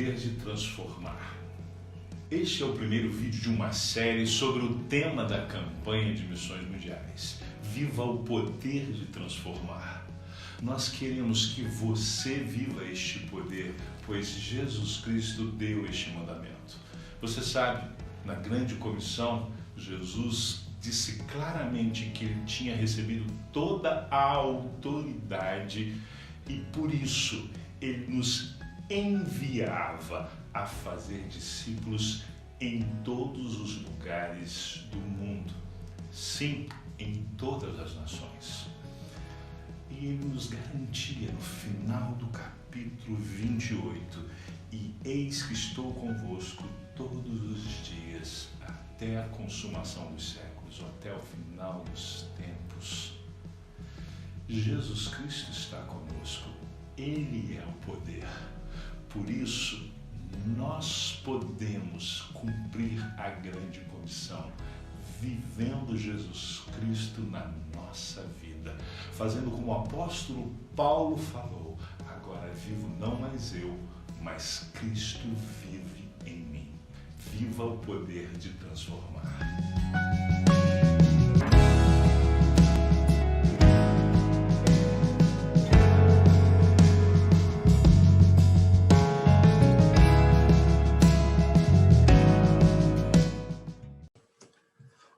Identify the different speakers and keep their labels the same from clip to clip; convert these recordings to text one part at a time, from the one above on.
Speaker 1: poder de transformar. Este é o primeiro vídeo de uma série sobre o tema da campanha de missões mundiais. Viva o poder de transformar. Nós queremos que você viva este poder, pois Jesus Cristo deu este mandamento. Você sabe, na grande comissão, Jesus disse claramente que ele tinha recebido toda a autoridade e por isso ele nos enviava a fazer discípulos em todos os lugares do mundo. Sim, em todas as nações. E ele nos garantia no final do capítulo 28, e eis que estou convosco todos os dias, até a consumação dos séculos, ou até o final dos tempos. Jesus Cristo está conosco, Ele é o poder. Por isso, nós podemos cumprir a grande comissão, vivendo Jesus Cristo na nossa vida, fazendo como o apóstolo Paulo falou: agora vivo não mais eu, mas Cristo vive em mim. Viva o poder de transformar.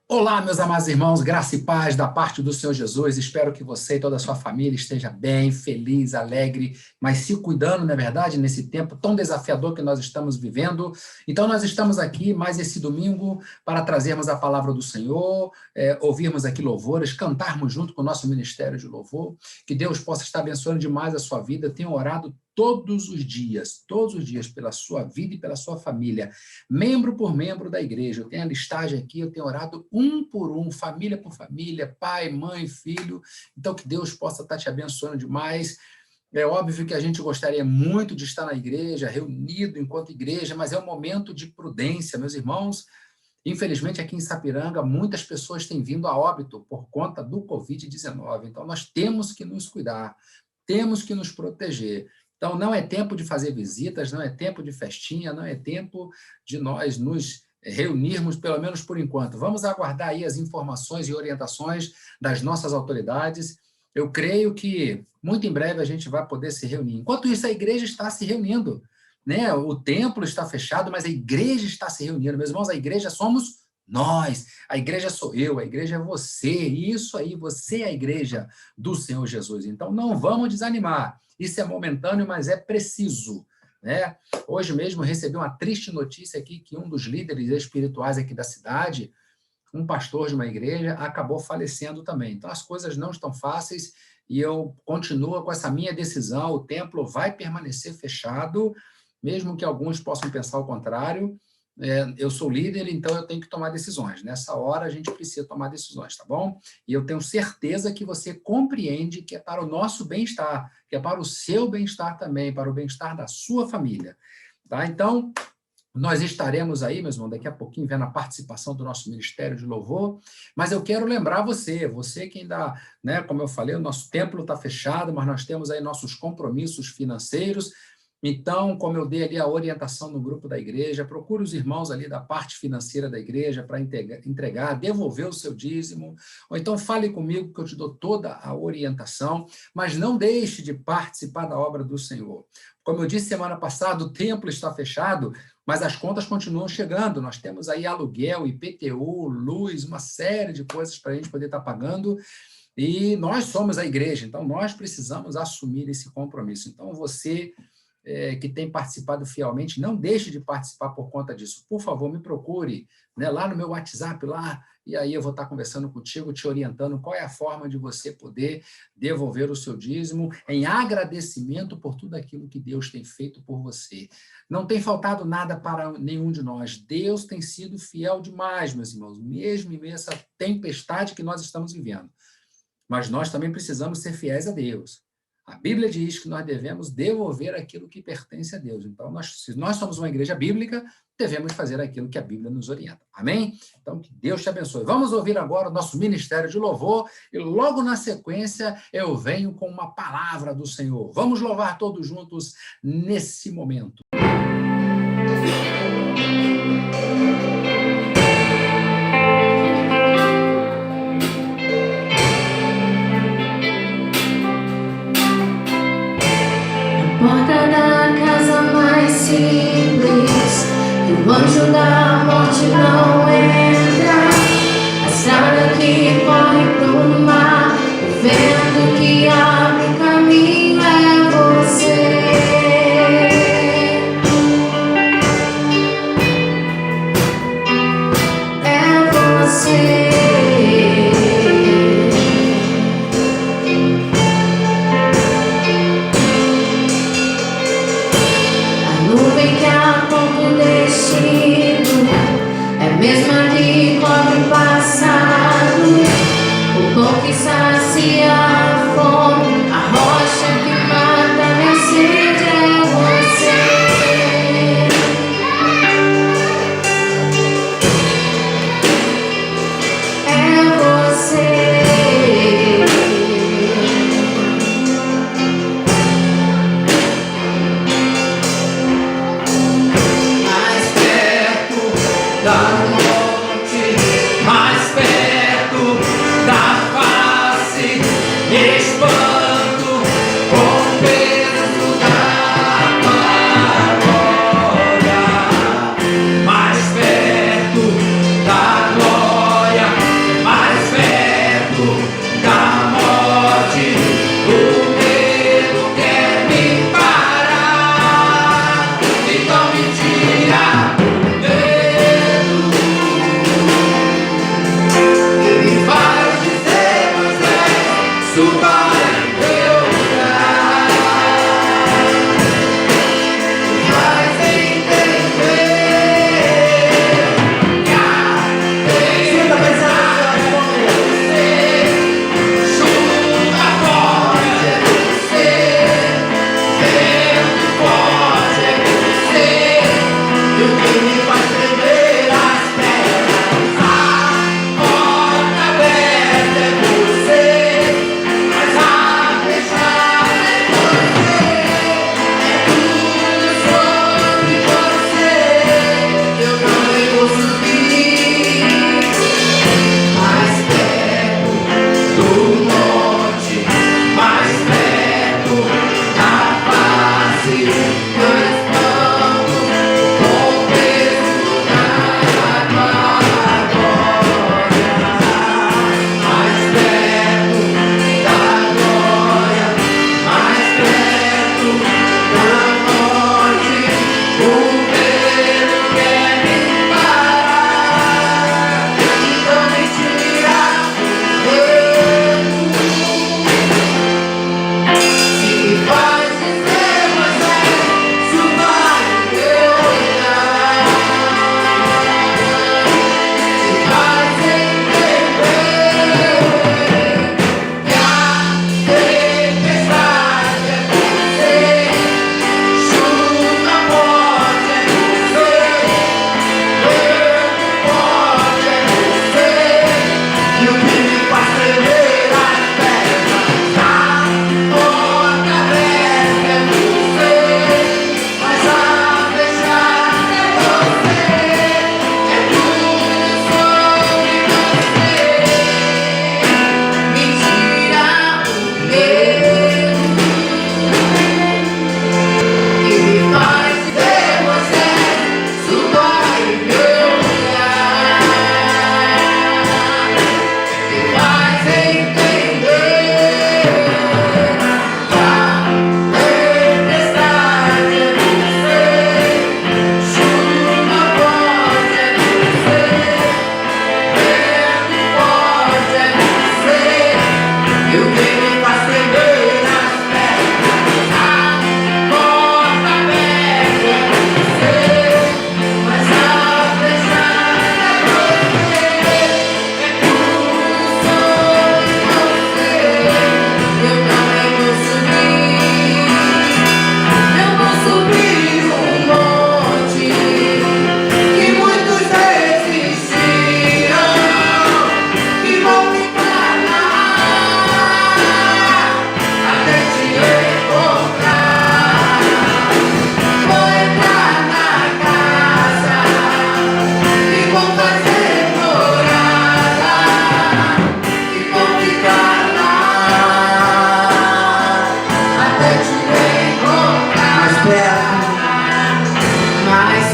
Speaker 2: Olá, meus amados irmãos, graça e paz da parte do Senhor Jesus. Espero que você e toda a sua família esteja bem, feliz, alegre, mas se cuidando, não é verdade, nesse tempo tão desafiador que nós estamos vivendo. Então, nós estamos aqui mais esse domingo para trazermos a palavra do Senhor, ouvirmos aqui louvores, cantarmos junto com o nosso ministério de louvor. Que Deus possa estar abençoando demais a sua vida. Tenho orado todos os dias, pela sua vida e pela sua família, membro por membro da igreja. Eu tenho a listagem aqui, eu tenho orado um por um, família por família, pai, mãe, filho. Então, que Deus possa estar te abençoando demais. É óbvio que a gente gostaria muito de estar na igreja, reunido enquanto igreja, mas é um momento de prudência, meus irmãos. Infelizmente, aqui em Sapiranga, muitas pessoas têm vindo a óbito por conta do Covid-19. Então, nós temos que nos cuidar, temos que nos proteger. Então, não é tempo de fazer visitas, não é tempo de festinha, não é tempo de nós nos reunirmos, pelo menos por enquanto. Vamos aguardar aí as informações e orientações das nossas autoridades. Eu creio que muito em breve a gente vai poder se reunir. Enquanto isso, a igreja está se reunindo, né? O templo está fechado, mas a igreja está se reunindo. Meus irmãos, a igreja somos nós, a igreja sou eu, a igreja é você, isso aí, você é a igreja do Senhor Jesus. Então, não vamos desanimar. Isso é momentâneo, mas é preciso, né? Hoje mesmo recebi uma triste notícia aqui que um dos líderes espirituais aqui da cidade, um pastor de uma igreja, acabou falecendo também. Então, as coisas não estão fáceis e eu continuo com essa minha decisão. O templo vai permanecer fechado, mesmo que alguns possam pensar o contrário. Eu sou líder, então eu tenho que tomar decisões. Nessa hora, a gente precisa tomar decisões, tá bom? E eu tenho certeza que você compreende que é para o nosso bem-estar, que é para o seu bem-estar também, para o bem-estar da sua família, tá? Então, nós estaremos aí, meus irmãos, daqui a pouquinho, vendo a participação do nosso Ministério de Louvor, mas eu quero lembrar você que ainda, né, como eu falei, o nosso templo está fechado, mas nós temos aí nossos compromissos financeiros. Então, como eu dei ali a orientação no grupo da igreja, procure os irmãos ali da parte financeira da igreja para entregar, devolver o seu dízimo, ou então fale comigo que eu te dou toda a orientação, mas não deixe de participar da obra do Senhor. Como eu disse semana passada, o templo está fechado, mas as contas continuam chegando. Nós temos aí aluguel, IPTU, luz, uma série de coisas para a gente poder estar pagando, e nós somos a igreja, então nós precisamos assumir esse compromisso. Então, você que tem participado fielmente, não deixe de participar por conta disso. Por favor, me procure, né, lá no meu WhatsApp, lá, e aí eu vou estar conversando contigo, te orientando qual é a forma de você poder devolver o seu dízimo em agradecimento por tudo aquilo que Deus tem feito por você. Não tem faltado nada para nenhum de nós. Deus tem sido fiel demais, meus irmãos, mesmo em meio a essa tempestade que nós estamos vivendo. Mas nós também precisamos ser fiéis a Deus. A Bíblia diz que nós devemos devolver aquilo que pertence a Deus. Então, se nós somos uma igreja bíblica, devemos fazer aquilo que a Bíblia nos orienta. Amém? Então, que Deus te abençoe. Vamos ouvir agora o nosso ministério de louvor e logo na sequência eu venho com uma palavra do Senhor. Vamos louvar todos juntos nesse momento.
Speaker 3: o anjo da morte não entra. A estrada que corre pro mar, o vento que abre o caminho é você. É você. Mesma que cobre o passado, o pão que sacia a fome, a rocha que mata minha sede é você. É você. Mais perto da mais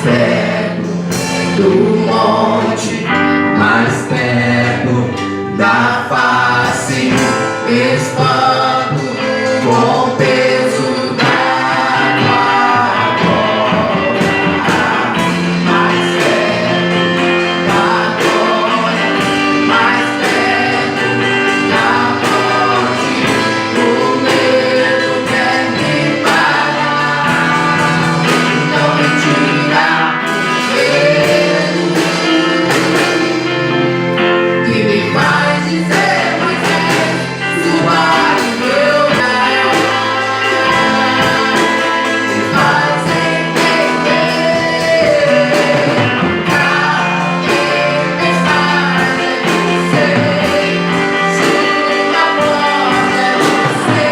Speaker 3: perto do monte, mais perto da face, espanto com o peso da tua glória, mais perto da glória, mais perto da morte, o medo quer me parar, não me tira o medo que me faz dizer, Moisés, suba em meu lugar, me faz entender a tempestade é você, chuva forte é você,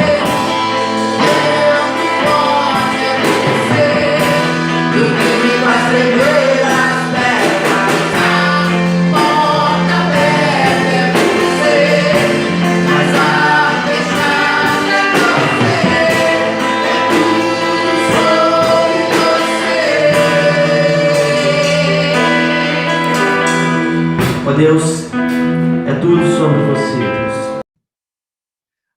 Speaker 3: vento forte é você, e o que me faz tremer as pernas, a porta aberta é você, mas a fechada é você, é tudo sobre você.
Speaker 4: Ó Deus, é tudo sobre você, Deus.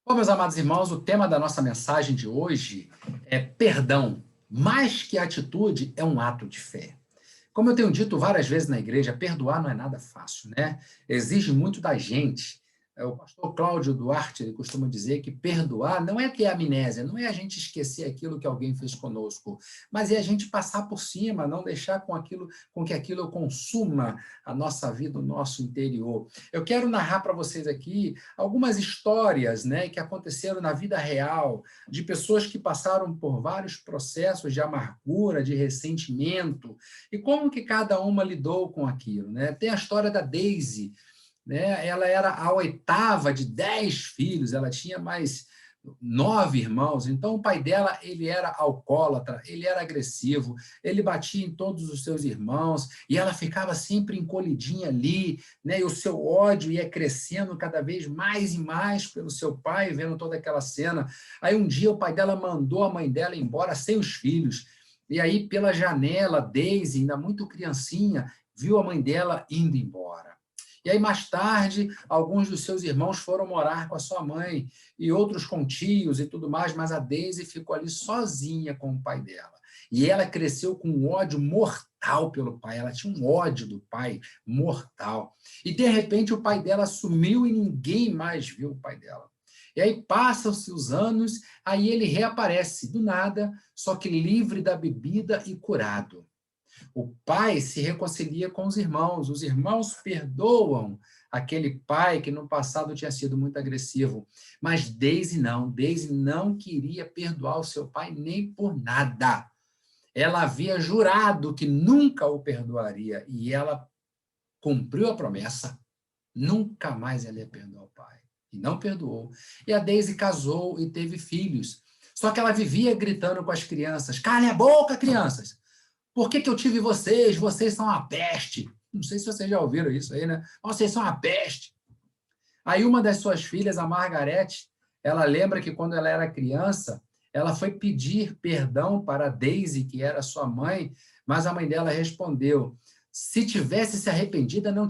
Speaker 2: Bom, meus amados irmãos, o tema da nossa mensagem de hoje é perdão. Mais que atitude, é um ato de fé. Como eu tenho dito várias vezes na igreja, perdoar não é nada fácil, né? Exige muito da gente. O pastor Cláudio Duarte ele costuma dizer que perdoar não é ter amnésia, não é a gente esquecer aquilo que alguém fez conosco, mas é a gente passar por cima, não deixar com que aquilo consuma a nossa vida, o nosso interior. Eu quero narrar para vocês aqui algumas histórias, né, que aconteceram na vida real, de pessoas que passaram por vários processos de amargura, de ressentimento, e como que cada uma lidou com aquilo, né? Tem a história da Daisy, né? Ela era a 8ª de 10 filhos, ela tinha mais 9 irmãos, então o pai dela ele era alcoólatra, ele era agressivo, ele batia em todos os seus irmãos, e ela ficava sempre encolhidinha ali, né? E o seu ódio ia crescendo cada vez mais e mais pelo seu pai, vendo toda aquela cena. Aí um dia o pai dela mandou a mãe dela embora sem os filhos, e aí pela janela, Daisy, ainda muito criancinha, viu a mãe dela indo embora. E aí, mais tarde, alguns dos seus irmãos foram morar com a sua mãe, e outros com tios e tudo mais, mas a Daisy ficou ali sozinha com o pai dela. E ela cresceu com um ódio mortal pelo pai, ela tinha um ódio do pai mortal. E, de repente, o pai dela sumiu e ninguém mais viu o pai dela. E aí passam-se os anos, aí ele reaparece do nada, só que livre da bebida e curado. O pai se reconcilia com os irmãos perdoam aquele pai que no passado tinha sido muito agressivo, mas Daisy não queria perdoar o seu pai nem por nada. Ela havia jurado que nunca o perdoaria, e ela cumpriu a promessa, nunca mais ela ia perdoar o pai, e não perdoou. E a Daisy casou e teve filhos, só que ela vivia gritando com as crianças: calem a boca, crianças! Por que eu tive vocês? Vocês são uma peste. Não sei se vocês já ouviram isso aí, né? Vocês são uma peste. Aí uma das suas filhas, a Margarete, ela lembra que quando ela era criança, ela foi pedir perdão para a Daisy, que era sua mãe, mas a mãe dela respondeu: se tivesse se arrependida, não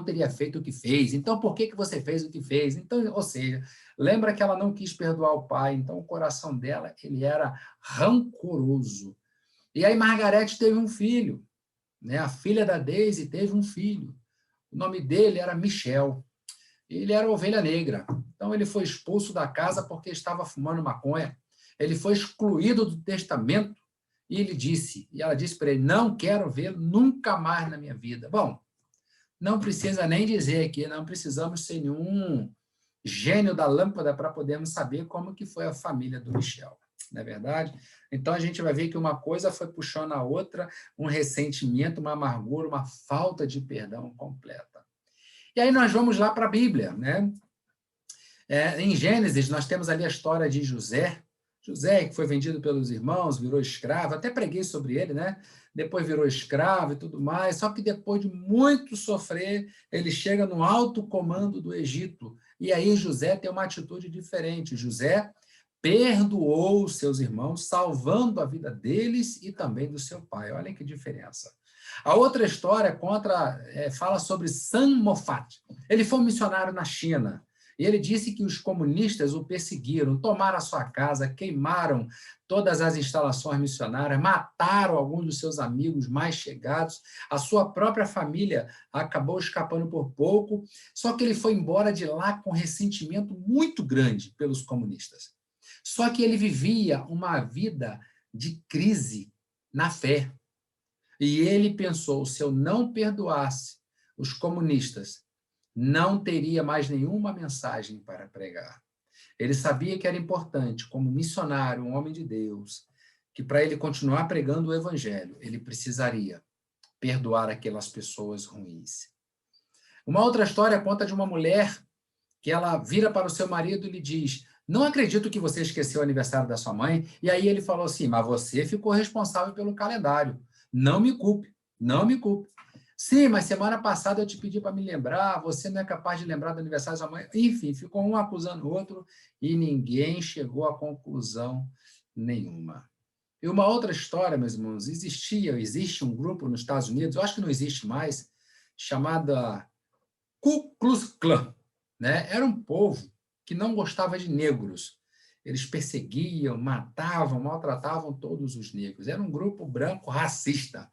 Speaker 2: teria feito o que fez. Então, por que você fez o que fez? Então, ou seja, lembra que ela não quis perdoar o pai, então o coração dela ele era rancoroso. E aí Margarete teve um filho, né? A filha da Daisy teve um filho. O nome dele era Michel. Ele era ovelha negra. Então ele foi expulso da casa porque estava fumando maconha. Ele foi excluído do testamento e ela disse para ele: não quero vê-lo nunca mais na minha vida. Bom, não precisa nem dizer aqui, não precisamos ser nenhum gênio da lâmpada para podermos saber como que foi a família do Michel. Não é verdade? Então, a gente vai ver que uma coisa foi puxando a outra, um ressentimento, uma amargura, uma falta de perdão completa. E aí nós vamos lá para a Bíblia, né? Em Gênesis, nós temos ali a história de José, que foi vendido pelos irmãos, virou escravo, até preguei sobre ele, né? Depois virou escravo e tudo mais, só que depois de muito sofrer, ele chega no alto comando do Egito, e aí José tem uma atitude diferente. José perdoou os seus irmãos, salvando a vida deles e também do seu pai. Olha que diferença. A outra história fala sobre San Moffat. Ele foi um missionário na China. E ele disse que os comunistas o perseguiram, tomaram a sua casa, queimaram todas as instalações missionárias, mataram alguns dos seus amigos mais chegados, a sua própria família acabou escapando por pouco, só que ele foi embora de lá com ressentimento muito grande pelos comunistas. Só que ele vivia uma vida de crise na fé. E ele pensou, se eu não perdoasse os comunistas, não teria mais nenhuma mensagem para pregar. Ele sabia que era importante, como missionário, um homem de Deus, que para ele continuar pregando o evangelho, ele precisaria perdoar aquelas pessoas ruins. Uma outra história conta de uma mulher que ela vira para o seu marido e lhe diz: não acredito que você esqueceu o aniversário da sua mãe. E aí ele falou assim: mas você ficou responsável pelo calendário. Não me culpe, não me culpe. Sim, mas semana passada eu te pedi para me lembrar, você não é capaz de lembrar do aniversário da sua mãe. Enfim, ficou um acusando o outro e ninguém chegou a conclusão nenhuma. E uma outra história, meus irmãos, existe um grupo nos Estados Unidos, eu acho que não existe mais, chamada Ku Klux Klan, né? Era um povo que não gostava de negros. Eles perseguiam, matavam, maltratavam todos os negros. Era um grupo branco racista.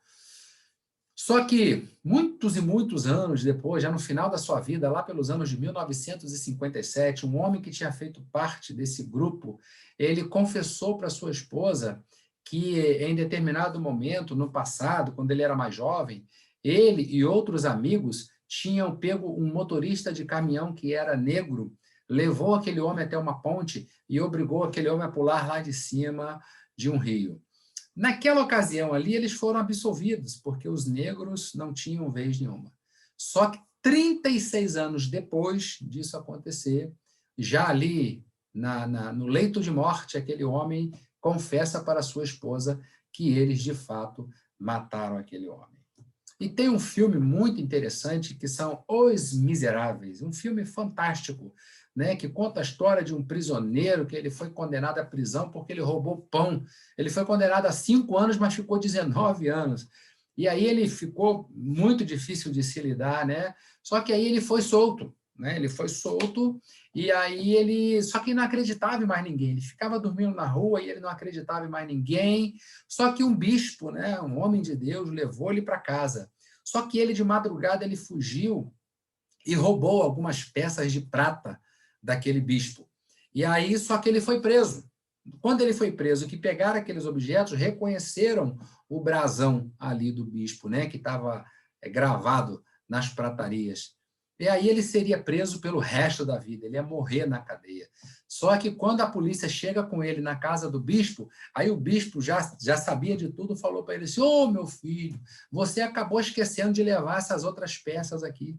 Speaker 2: Só que, muitos e muitos anos depois, já no final da sua vida, lá pelos anos de 1957, um homem que tinha feito parte desse grupo, ele confessou para sua esposa que, em determinado momento, no passado, quando ele era mais jovem, ele e outros amigos tinham pego um motorista de caminhão que era negro, levou aquele homem até uma ponte e obrigou aquele homem a pular lá de cima de um rio. Naquela ocasião ali, eles foram absolvidos, porque os negros não tinham vez nenhuma. Só que 36 anos depois disso acontecer, já ali no leito de morte, aquele homem confessa para sua esposa que eles, de fato, mataram aquele homem. E tem um filme muito interessante, que são Os Miseráveis, um filme fantástico, né, que conta a história de um prisioneiro que ele foi condenado à prisão porque ele roubou pão. Ele foi condenado a 5 anos, mas ficou 19 anos. E aí ele ficou muito difícil de se lidar, né? Só que aí ele foi solto, né? Ele foi solto e aí ele... Só que não acreditava em mais ninguém. Ele ficava dormindo na rua e ele não acreditava em mais ninguém. Só que um bispo, né, um homem de Deus, levou ele para casa. Só que ele, de madrugada, ele fugiu e roubou algumas peças de prata daquele bispo. E aí, só que ele foi preso. Quando ele foi preso, que pegaram aqueles objetos, reconheceram o brasão ali do bispo, né, que estava gravado nas pratarias. E aí ele seria preso pelo resto da vida, ele ia morrer na cadeia. Só que quando a polícia chega com ele na casa do bispo, aí o bispo já sabia de tudo, falou para ele assim: ô, meu filho, você acabou esquecendo de levar essas outras peças aqui.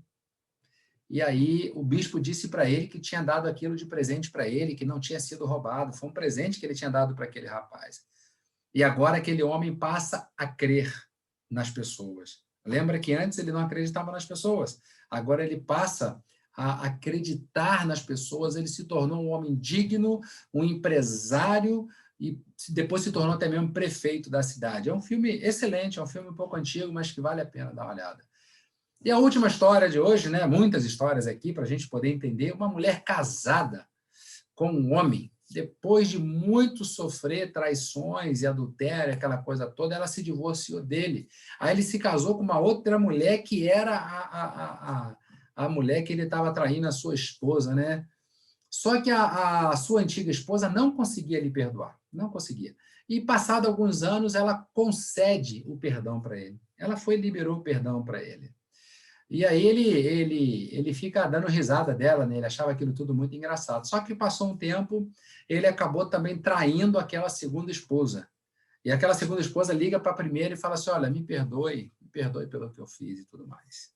Speaker 2: E aí o bispo disse para ele que tinha dado aquilo de presente para ele, que não tinha sido roubado, foi um presente que ele tinha dado para aquele rapaz. E agora aquele homem passa a crer nas pessoas. Lembra que antes ele não acreditava nas pessoas, agora ele passa a acreditar nas pessoas, ele se tornou um homem digno, um empresário, e depois se tornou até mesmo prefeito da cidade. É um filme excelente, é um filme um pouco antigo, mas que vale a pena dar uma olhada. E a última história de hoje, né, muitas histórias aqui para a gente poder entender, uma mulher casada com um homem, depois de muito sofrer traições e adultério, aquela coisa toda, ela se divorciou dele. Aí ele se casou com uma outra mulher que era a mulher que ele estava traindo a sua esposa, né? Só que a sua antiga esposa não conseguia lhe perdoar, não conseguia. E, passado alguns anos, ela concede o perdão para ele. Ela foi e liberou o perdão para ele. E aí ele fica dando risada dela, né? Ele achava aquilo tudo muito engraçado. Só que passou um tempo, ele acabou também traindo aquela segunda esposa. E aquela segunda esposa liga para a primeira e fala assim: olha, me perdoe pelo que eu fiz e tudo mais.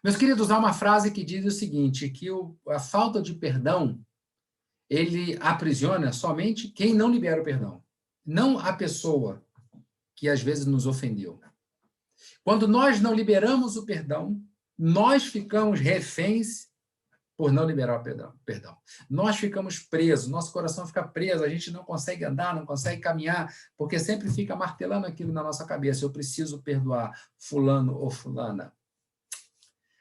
Speaker 2: Meus queridos, há uma frase que diz o seguinte, que a falta de perdão, ele aprisiona somente quem não libera o perdão, não a pessoa que às vezes nos ofendeu. Quando nós não liberamos o perdão, nós ficamos reféns por não liberar o perdão. Nós ficamos presos, nosso coração fica preso, a gente não consegue andar, não consegue caminhar, porque sempre fica martelando aquilo na nossa cabeça: eu preciso perdoar fulano ou fulana.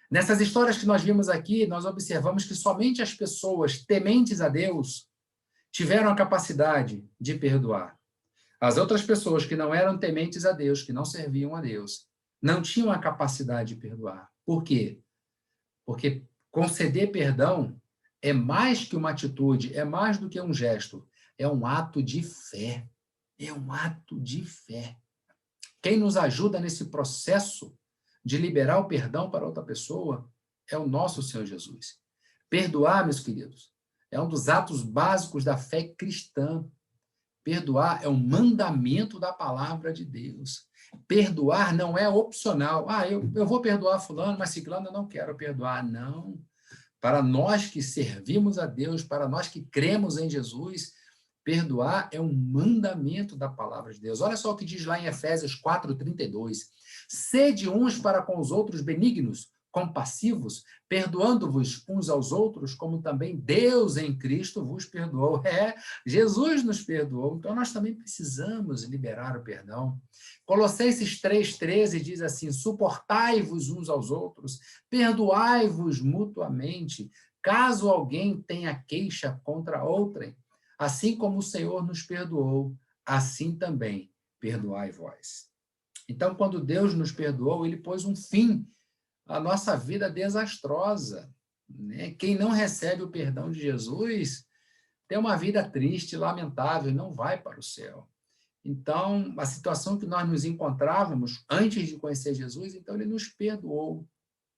Speaker 2: Nessas histórias que nós vimos aqui, nós observamos que somente as pessoas tementes a Deus tiveram a capacidade de perdoar. As outras pessoas que não eram tementes a Deus, que não serviam a Deus, não tinham a capacidade de perdoar. Por quê? Porque conceder perdão é mais que uma atitude, é mais do que um gesto, é um ato de fé. É um ato de fé. Quem nos ajuda nesse processo de liberar o perdão para outra pessoa é o nosso Senhor Jesus. Perdoar, meus queridos, é um dos atos básicos da fé cristã. Perdoar é um mandamento da palavra de Deus. Perdoar não é opcional. Eu vou perdoar fulano, mas ciclano eu não quero perdoar. Não. Para nós que servimos a Deus, para nós que cremos em Jesus, perdoar é um mandamento da palavra de Deus. Olha só o que diz lá em Efésios 4:32. Sede uns para com os outros benignos, compassivos, perdoando-vos uns aos outros, como também Deus em Cristo vos perdoou. Jesus nos perdoou, então nós também precisamos liberar o perdão. Colossenses 3:13 diz assim: suportai-vos uns aos outros, perdoai-vos mutuamente, caso alguém tenha queixa contra outrem. Assim como o Senhor nos perdoou, assim também perdoai vós. Então, quando Deus nos perdoou, ele pôs um fim à nossa vida desastrosa, né? Quem não recebe o perdão de Jesus tem uma vida triste, lamentável, não vai para o céu. Então, a situação que nós nos encontrávamos antes de conhecer Jesus, então ele nos perdoou,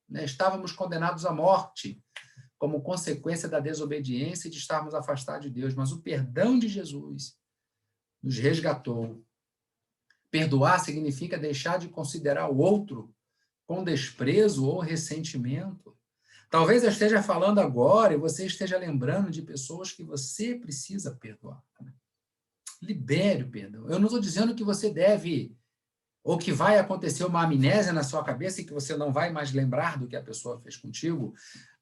Speaker 2: né? Estávamos condenados à morte, como consequência da desobediência e de estarmos afastados de Deus, mas o perdão de Jesus nos resgatou. Perdoar significa deixar de considerar o outro com desprezo ou ressentimento. Talvez eu esteja falando agora e você esteja lembrando de pessoas que você precisa perdoar. Libere o perdão. Eu não estou dizendo que você deve, ou que vai acontecer uma amnésia na sua cabeça e que você não vai mais lembrar do que a pessoa fez contigo,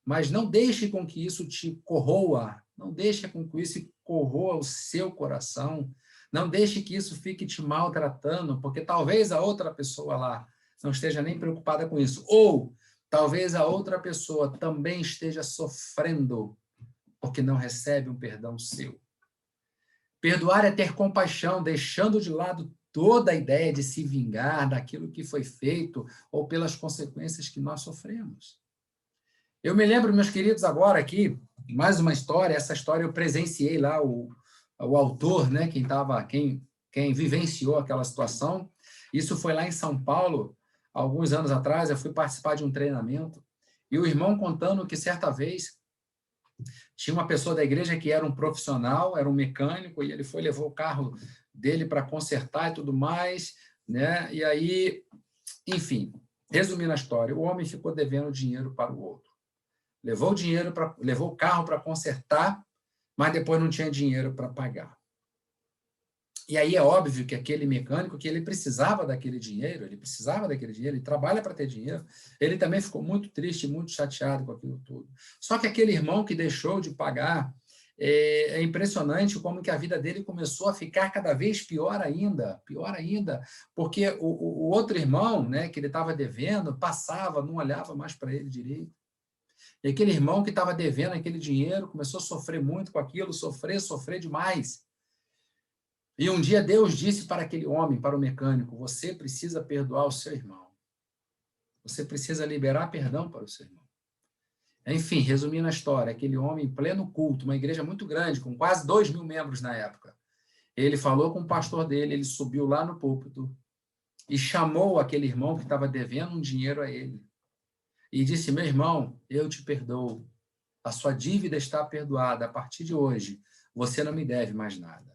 Speaker 2: mas não deixe com que isso te corroa, não deixe com que isso corroa o seu coração, não deixe que isso fique te maltratando, porque talvez a outra pessoa lá não esteja nem preocupada com isso, ou talvez a outra pessoa também esteja sofrendo porque não recebe um perdão seu. Perdoar é ter compaixão, deixando de lado toda a ideia de se vingar daquilo que foi feito ou pelas consequências que nós sofremos. Eu me lembro, meus queridos, agora aqui, mais uma história. Essa história eu presenciei lá, o autor, né, quem vivenciou aquela situação. Isso foi lá em São Paulo, alguns anos atrás. Eu fui participar de um treinamento e o irmão contando que certa vez tinha uma pessoa da igreja que era um profissional, era um mecânico, e ele levou o carro dele para consertar e tudo mais, né? E aí, enfim, resumindo a história, o homem ficou devendo dinheiro para o outro. Levou o carro para consertar, mas depois não tinha dinheiro para pagar. E aí é óbvio que aquele mecânico, que ele precisava daquele dinheiro, ele trabalha para ter dinheiro, ele também ficou muito triste, muito chateado com aquilo tudo. Só que aquele irmão que deixou de pagar, é impressionante como que a vida dele começou a ficar cada vez pior ainda, porque o outro irmão, né, que ele estava devendo, passava, não olhava mais para ele direito. E aquele irmão que estava devendo aquele dinheiro começou a sofrer muito com aquilo, sofrer demais. E um dia Deus disse para aquele homem, para o mecânico: você precisa perdoar o seu irmão. Você precisa liberar perdão para o seu irmão. Enfim, resumindo a história, aquele homem em pleno culto, uma igreja muito grande, com quase 2.000 membros na época, ele falou com o pastor dele, ele subiu lá no púlpito e chamou aquele irmão que estava devendo um dinheiro a ele. E disse: meu irmão, eu te perdoo. A sua dívida está perdoada. A partir de hoje, você não me deve mais nada.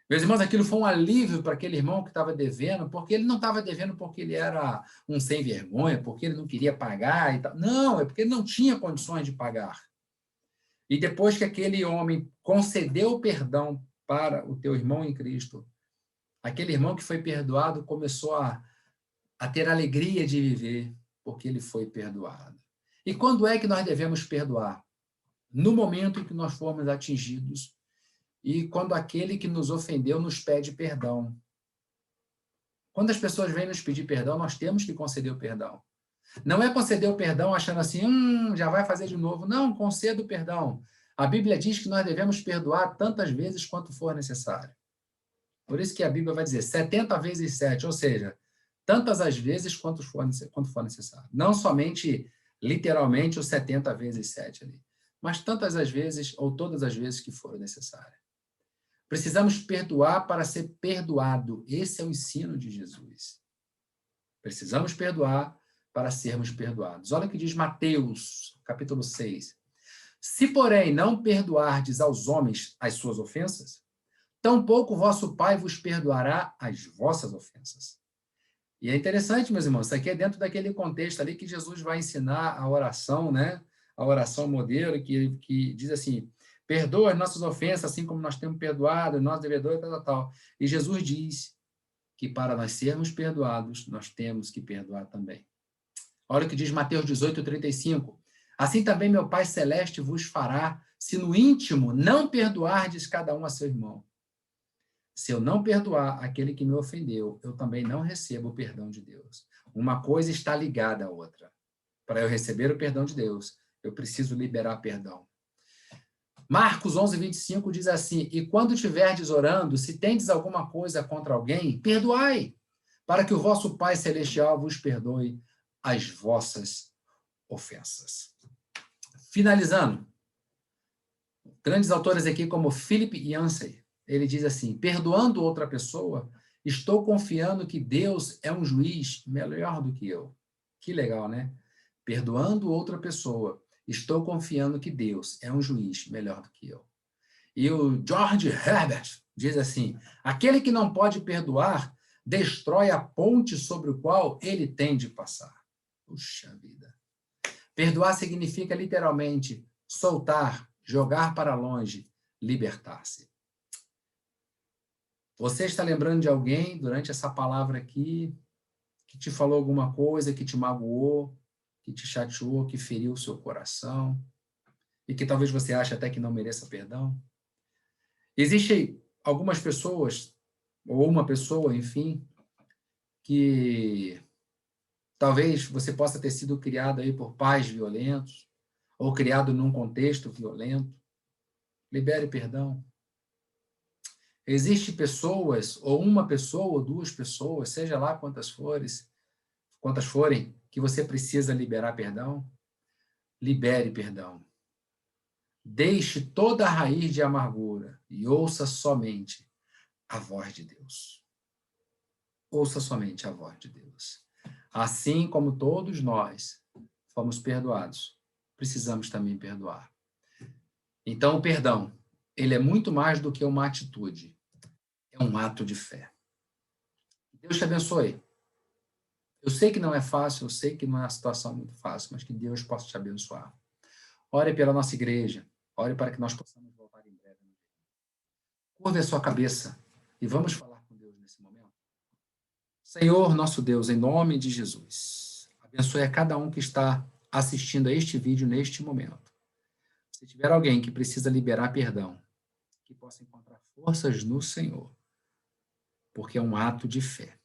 Speaker 2: Meus irmãos, aquilo foi um alívio para aquele irmão que estava devendo, porque ele não estava devendo porque ele era um sem vergonha, porque ele não queria pagar e tal. Não, é porque ele não tinha condições de pagar. E depois que aquele homem concedeu o perdão para o teu irmão em Cristo, aquele irmão que foi perdoado começou a ter alegria de viver, porque ele foi perdoado. E quando é que nós devemos perdoar? no momento em que nós formos atingidos e quando aquele que nos ofendeu nos pede perdão. Quando as pessoas vêm nos pedir perdão, nós temos que conceder o perdão. Não é conceder o perdão achando assim, já vai fazer de novo. Não, conceda o perdão. A Bíblia diz que nós devemos perdoar tantas vezes quanto for necessário. Por isso que a Bíblia vai dizer 70 vezes 7, ou seja, tantas as vezes quanto for necessário. Não somente, literalmente, os 70 vezes 7 ali, mas tantas as vezes, ou todas as vezes que for necessário. Precisamos perdoar para ser perdoado. Esse é o ensino de Jesus. Precisamos perdoar para sermos perdoados. Olha o que diz Mateus, capítulo 6. Se, porém, não perdoardes aos homens as suas ofensas, tampouco vosso Pai vos perdoará as vossas ofensas. E é interessante, meus irmãos, isso aqui é dentro daquele contexto ali que Jesus vai ensinar a oração, né? A oração modelo, que diz assim, perdoa as nossas ofensas, assim como nós temos perdoado, nós devedores, tal. E Jesus diz que para nós sermos perdoados, nós temos que perdoar também. Olha o que diz Mateus 18:35. Assim também meu Pai Celeste vos fará, se no íntimo não perdoardes cada um a seu irmão. Se eu não perdoar aquele que me ofendeu, eu também não recebo o perdão de Deus. Uma coisa está ligada à outra. Para eu receber o perdão de Deus, eu preciso liberar perdão. Marcos 11:25 diz assim, e quando estiverdes orando, se tendes alguma coisa contra alguém, perdoai, para que o vosso Pai Celestial vos perdoe as vossas ofensas. Finalizando, grandes autores aqui como Philip Yancey, ele diz assim, perdoando outra pessoa, estou confiando que Deus é um juiz melhor do que eu. Que legal, né? Perdoando outra pessoa, estou confiando que Deus é um juiz melhor do que eu. E o George Herbert diz assim, aquele que não pode perdoar, destrói a ponte sobre o qual ele tem de passar. Puxa vida. Perdoar significa literalmente soltar, jogar para longe, libertar-se. Você está lembrando de alguém durante essa palavra aqui que te falou alguma coisa, que te magoou, que te chateou, que feriu o seu coração e que talvez você ache até que não mereça perdão? Existem algumas pessoas, ou uma pessoa, enfim, que talvez você possa ter sido criado aí por pais violentos ou criado num contexto violento. Libere perdão. Existem pessoas, ou uma pessoa, ou duas pessoas, seja lá quantas forem, que você precisa liberar perdão. Libere perdão. Deixe toda a raiz de amargura e ouça somente a voz de Deus. Ouça somente a voz de Deus. Assim como todos nós fomos perdoados, precisamos também perdoar. Então, o perdão, ele é muito mais do que uma atitude. É um ato de fé. Deus te abençoe. Eu sei que não é fácil, eu sei que não é uma situação muito fácil, mas que Deus possa te abençoar. Ore pela nossa igreja. Ore para que nós possamos voltar em breve. Curva a sua cabeça e vamos falar com Deus nesse momento. Senhor, nosso Deus, em nome de Jesus, abençoe a cada um que está assistindo a este vídeo neste momento. Se tiver alguém que precisa liberar perdão, que possa encontrar forças no Senhor, porque é um ato de fé.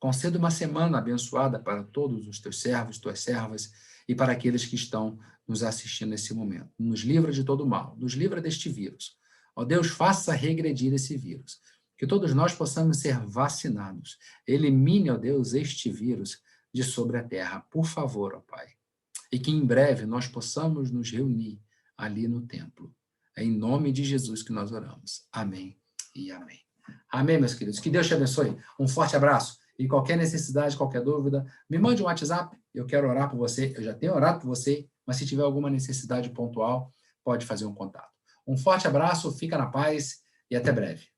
Speaker 2: Conceda uma semana abençoada para todos os teus servos, tuas servas e para aqueles que estão nos assistindo nesse momento. Nos livra de todo mal, nos livra deste vírus. Ó Deus, faça regredir esse vírus. Que todos nós possamos ser vacinados. Elimine, ó Deus, este vírus de sobre a terra, por favor, ó Pai. E que em breve nós possamos nos reunir ali no templo. É em nome de Jesus que nós oramos. Amém e amém. Amém, meus queridos. Que Deus te abençoe. Um forte abraço. E qualquer necessidade, qualquer dúvida, me mande um WhatsApp. Eu quero orar por você. Eu já tenho orado por você, mas se tiver alguma necessidade pontual, pode fazer um contato. Um forte abraço, fica na paz e até breve.